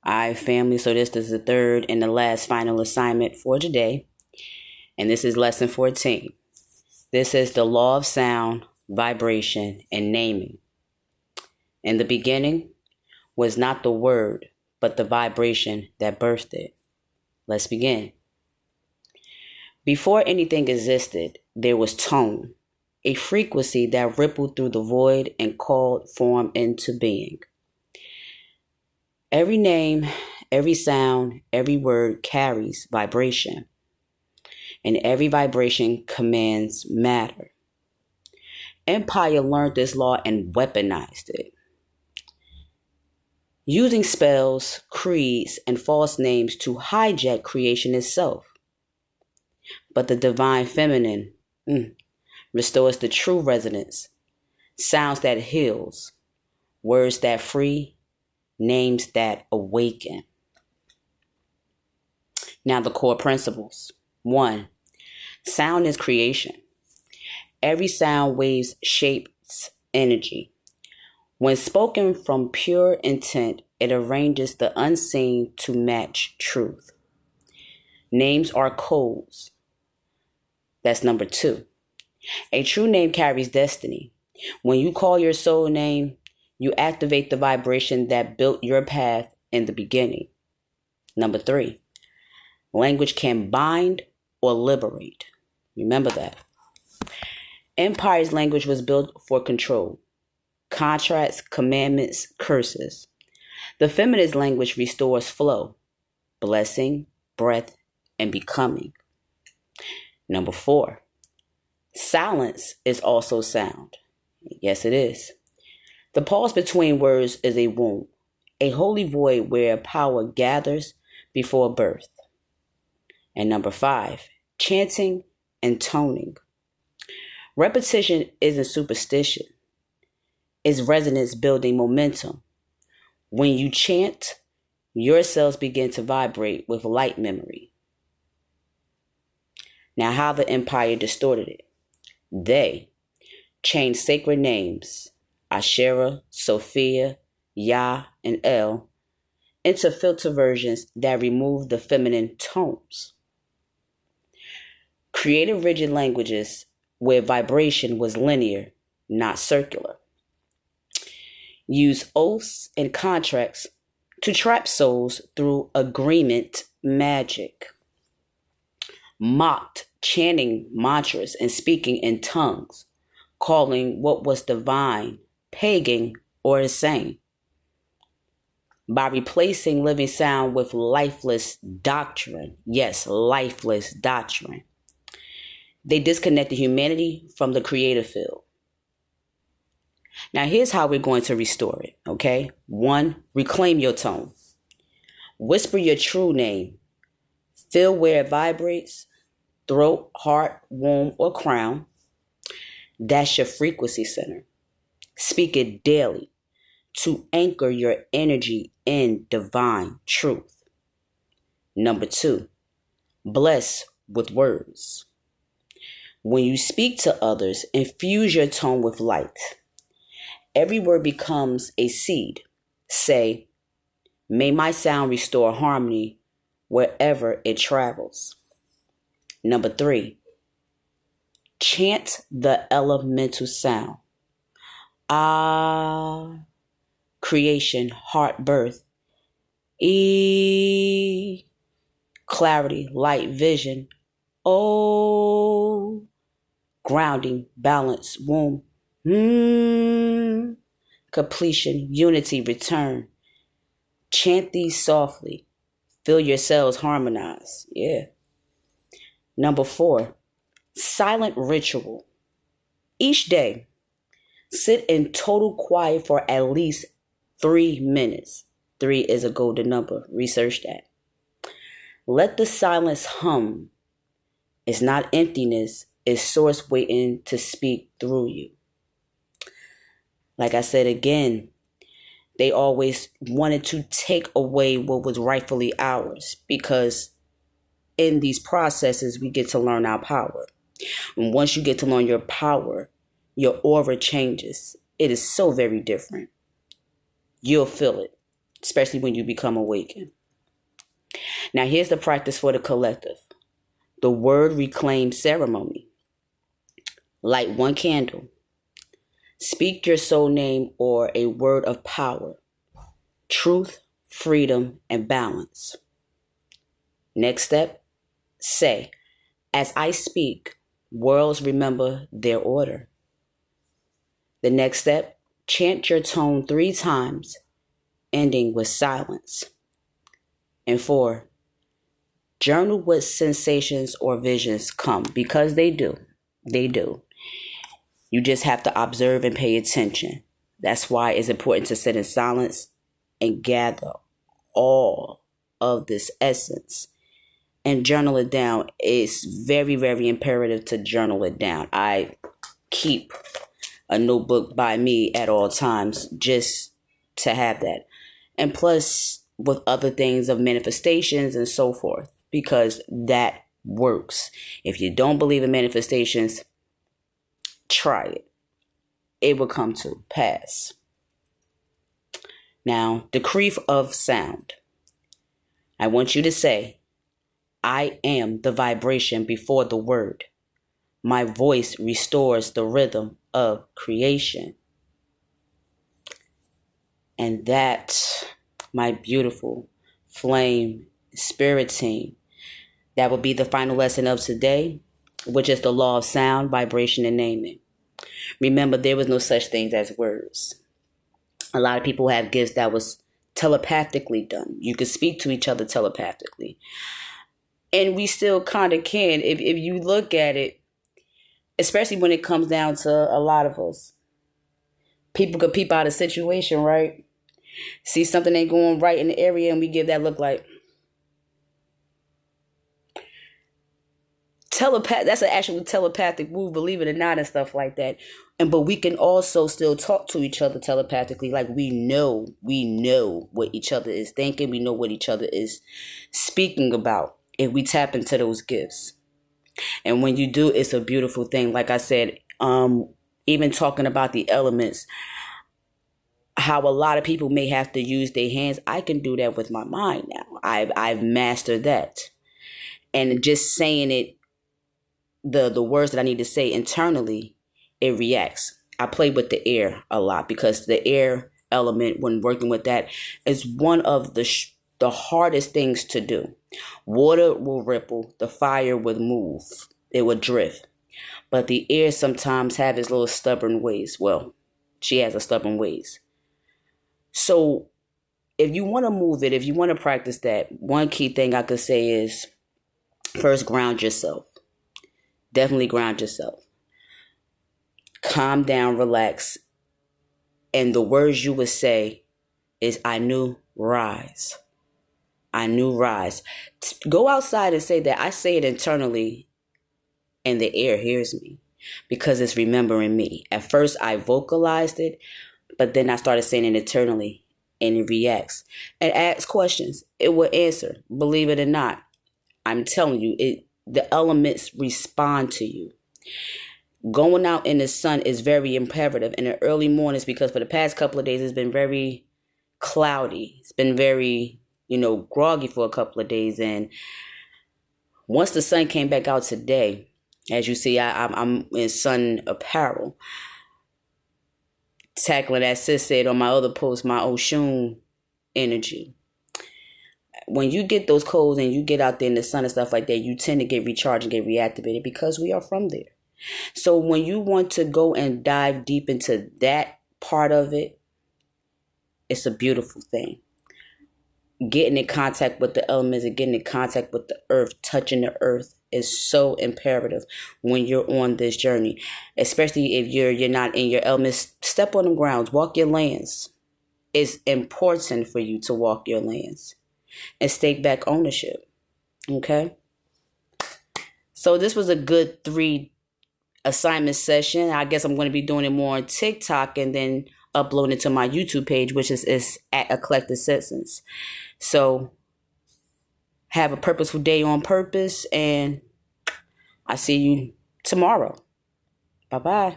All right, family. So this is the third and the last final assignment for today. And this is lesson 14. This is the law of sound, vibration, and naming. In the beginning was not the word, but the vibration that birthed it. Let's begin. Before anything existed, there was tone, a frequency that rippled through the void and called form into being. Every name, every sound, every word carries vibration, and every vibration commands matter. Empire learned this law and weaponized it, using spells, creeds, and false names to hijack creation itself. But the divine feminine restores the true resonance, sounds that heals, words that free, names that awaken. Now the core principles. 1. Sound is creation. Every sound waves shapes energy. When spoken from pure intent, it arranges the unseen to match truth. Names are codes. That's number 2. A true name carries destiny. When you call your soul name, you activate the vibration that built your path in the beginning. Number 3. Language can bind or liberate. Remember that. Empire's language was built for control. Contracts, commandments, curses. The feminine's language restores flow, blessing, breath, and becoming. Number 4. Silence is also sound. Yes, it is. The pause between words is a womb, a holy void where power gathers before birth. And number 5, chanting and toning. Repetition isn't superstition. It's resonance building momentum. When you chant, your cells begin to vibrate with light memory. Now, how the empire distorted it. They changed sacred names, Asherah, Sophia, Yah, and El, into filter versions that remove the feminine tones. Created rigid languages where vibration was linear, not circular. Use oaths and contracts to trap souls through agreement magic. Mocked chanting mantras and speaking in tongues, calling what was divine pagan or insane. By replacing living sound with lifeless doctrine, yes, lifeless doctrine, they disconnected humanity from the creative field. Now, here's how we're going to restore it, okay? 1, reclaim your tone. Whisper your true name. Feel where it vibrates, throat, heart, womb, or crown. That's your frequency center. Speak it daily to anchor your energy in divine truth. Number 2, bless with words. When you speak to others, infuse your tone with light. Every word becomes a seed. Say, may my sound restore harmony wherever it travels. Number 3, chant the elemental sound. Ah, creation, heart, birth. E, clarity, light, vision. O, grounding, balance, womb. Completion, unity, return. Chant these softly. Feel your cells harmonize. Yeah. Number 4, silent ritual. Each day, sit in total quiet for at least 3 minutes. 3 is a golden number. Research that. Let the silence hum. It's not emptiness. It's source waiting to speak through you. Like I said again, they always wanted to take away what was rightfully ours, because in these processes, we get to learn our power. And once you get to learn your power, your aura changes. It is so very different. You'll feel it. especially when you become awakened. Now, here's the practice for the collective. The word reclaim ceremony. Light one candle. Speak your soul name or a word of power, truth, freedom, and balance. Next step, say, as I speak, worlds remember their order. The next step, chant your tone 3 times, ending with silence. And 4, journal what sensations or visions come, because they do. They do. You just have to observe and pay attention. That's why it's important to sit in silence and gather all of this essence and journal it down. It's very, very imperative to journal it down. I keep a notebook by me at all times just to have that. And plus with other things of manifestations and so forth, because that works. If you don't believe in manifestations, try it. It will come to pass. Now, decree of sound. I want you to say, I am the vibration before the word. My voice restores the rhythm of creation. And that, my beautiful flame spirit team, that will be the final lesson of today, which is the law of sound, vibration, and naming. Remember, there was no such thing as words. A lot of people have gifts that was telepathically done. You could speak to each other telepathically. And we still kind of can. If you look at it, especially when it comes down to a lot of us. People could peep out a situation, right? See something ain't going right in the area and we give that look like. That's an actual telepathic move, believe it or not, and stuff like that. But we can also still talk to each other telepathically, like we know what each other is thinking, we know what each other is speaking about if we tap into those gifts. And when you do, it's a beautiful thing. Like I said, even talking about the elements, how a lot of people may have to use their hands, I can do that with my mind now. I've mastered that. And just saying it, the words that I need to say internally, it reacts. I play with the air a lot because the air element, when working with that, is one of the hardest things to do. Water will ripple, the fire would move, it would drift. But the air sometimes have its little stubborn ways. Well, she has a stubborn ways. So if you want to move it, if you want to practice that, one key thing I could say is first, ground yourself. Definitely ground yourself. Calm down, relax. And the words you would say is, I knew, rise. I knew, rise. Go outside and say that. I say it internally and the air hears me because it's remembering me. At first I vocalized it, but then I started saying it internally and it reacts. And asks questions. It will answer. Believe it or not. I'm telling you, the elements respond to you. Going out in the sun is very imperative in the early mornings because for the past couple of days it's been very cloudy. It's been very, groggy for a couple of days. And once the sun came back out today, as you see, I'm in sun apparel. Tackling, as sis said on my other post, my Oshun energy. When you get those colds and you get out there in the sun and stuff like that, you tend to get recharged and get reactivated because we are from there. So when you want to go and dive deep into that part of it, it's a beautiful thing. Getting in contact with the elements and getting in contact with the earth, touching the earth is so imperative when you're on this journey. Especially if you're not in your elements, step on the grounds, walk your lands. It's important for you to walk your lands and take back ownership. Okay? So this was a good 3 assignment session. I guess I'm going to be doing it more on TikTok and then uploading it to my YouTube page, which is at Eclectic Sessions. So have a purposeful day on purpose, and I see you tomorrow. Bye-bye.